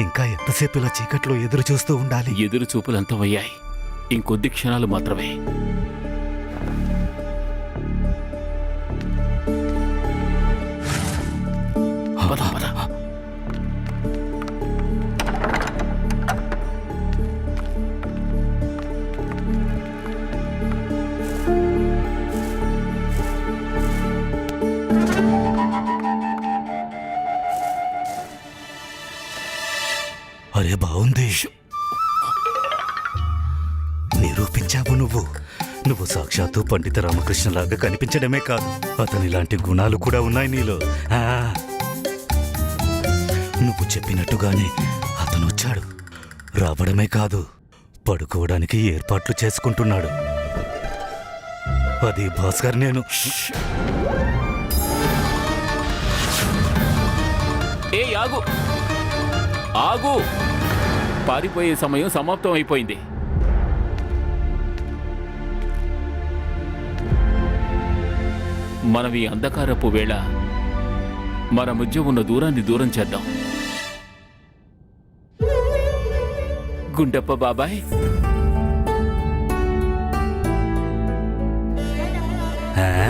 ఇంకా ఎంతసేపు ఇలా చీకట్లో ఎదురు చూస్తూ ఉండాలి? ఎదురు చూపులంతమయ్యాయి. ఇంకొద్ది క్షణాలు మాత్రమే. పద పద. అరే బాగుంది, నిరూపించావు నువ్వు సాక్షాత్తు పండిత రామకృష్ణలాగా కనిపించడమే కాదు, అతనిలాంటి గుణాలు కూడా ఉన్నాయి నీలో. నువ్వు చెప్పినట్టుగానే అతను వచ్చాడు. రావడమే కాదు, పడుకోవడానికి ఏర్పాట్లు చేసుకుంటున్నాడు. అది భాస్కర్. నేను ఏ ఆగు ఆగు, పారిపోయే సమయం సమాప్తం అయిపోయింది. మనం ఈ అంధకారపు వేళ మన మధ్య ఉన్న దూరాన్ని దూరం చేద్దాం. గుండప్ప బాబాయ్, ఆ